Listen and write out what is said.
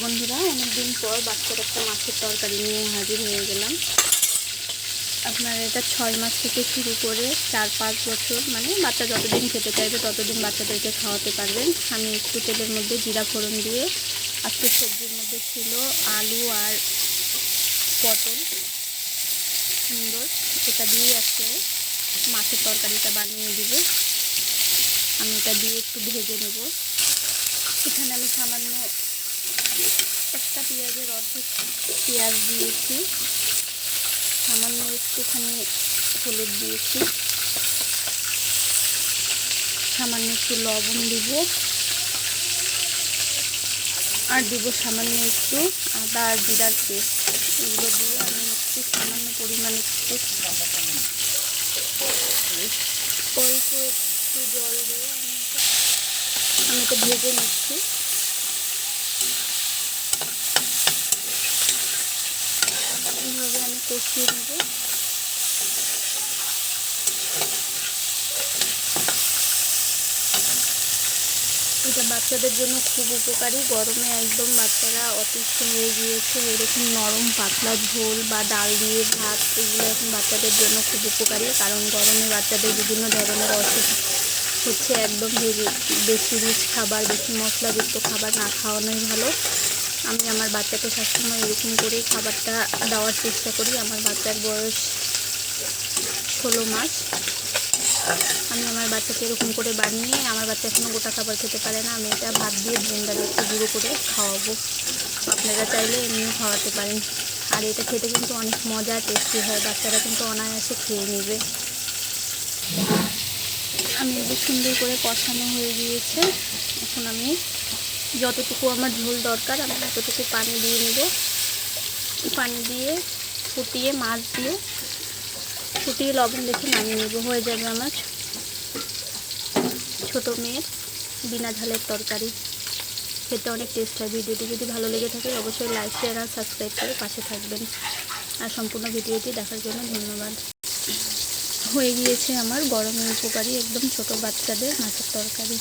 বন্ধুরা, অনেকদিন পর বাচ্চার একটা মাছের তরকারি নিয়ে হাজির হয়ে গেলাম। আপনারা এটা 6 মাস থেকে শুরু করে 4-5 বছর, মানে বাচ্চা যতদিন খেতে চাইবে ততদিন বাচ্চাদেরকে খাওয়াতে পারবেন। আমি একটু তেলের মধ্যে জিরা ফোড়ন দিয়ে, আজকে সবজির মধ্যে ছিল আলু আর পটল সুন্দর, এটা দিয়ে আজকে মাছের তরকারিটা বানিয়ে দিব। আমি এটা দিয়ে একটু ভেজে নেব। এখানে আমি সামান্য একটা পেঁয়াজের অর্ধেক পেঁয়াজ দিয়েছি, সামান্য একটুখানি হলুদ দিয়েছি, সামান্য একটু লবণ দিব, আর দিব সামান্য একটু আদা আর জিরার পেস্ট। এগুলো দিয়ে আমি একটু সামান্য পরিমাণে অল্প একটু জল দিয়ে আমি এটা ভেজে নিচ্ছি। এইভাবে আমি কষিয়ে নেব। এটা বাচ্চাদের জন্য খুব উপকারী। গরমে একদম বাচ্চারা অতিষ্ঠ হয়ে গিয়েছে, এরকম নরম পাতলা ঝোল বা ডাল দিয়ে ভাত, এগুলো এখন বাচ্চাদের জন্য খুব উপকারী। কারণ গরমে বাচ্চাদের বিভিন্ন ধরনের অসুখ হচ্ছে। একদম বেশি রিচ খাবার, বেশি মশলাযুক্ত খাবার না খাওয়ানোই ভালো। আমি আমার বাচ্চাকে সবসময় এরকম করেই খাবারটা দেওয়ার চেষ্টা করি। আমার বাচ্চার বয়স 16 মাস। আমি আমার বাচ্চাকে এরকম করে বানিয়ে, আমার বাচ্চা এখনও গোটা খাবার খেতে পারে না, আমি এটা ভাত দিয়ে ব্লেন্ডারে একটু গুঁড়ো করে খাওয়াবো। আপনারা চাইলে এমনিও খাওয়াতে পারেন। আর এটা খেতে কিন্তু অনেক মজা, টেস্টি হয়। বাচ্চারা কিন্তু অনায়াসে খেয়ে নেবে। আমি এটা সুন্দর করে কষানো হয়ে গিয়েছে। এখন আমি যতটুকু আমার ঝোল দরকার আমি ততটুকু পানি দিয়ে নেব। পানি দিয়ে ফুটিয়ে, মাছ দিয়ে ফুটিয়ে লবণ দেখে নামিয়ে নেব। হয়ে যাবে আমার ছোটো মেয়ের বিনা ঝালের তরকারি। খেতে অনেক টেস্ট হয়। ভিডিওটি যদি ভালো লেগে থাকে অবশ্যই লাইক, শেয়ার আর সাবস্ক্রাইব করে পাশে থাকবেন। আর সম্পূর্ণ ভিডিওটি দেখার জন্য ধন্যবাদ। হয়ে গিয়েছে আমার গরমের উপকারী একদম ছোট বাচ্চাদের মাছের তরকারি।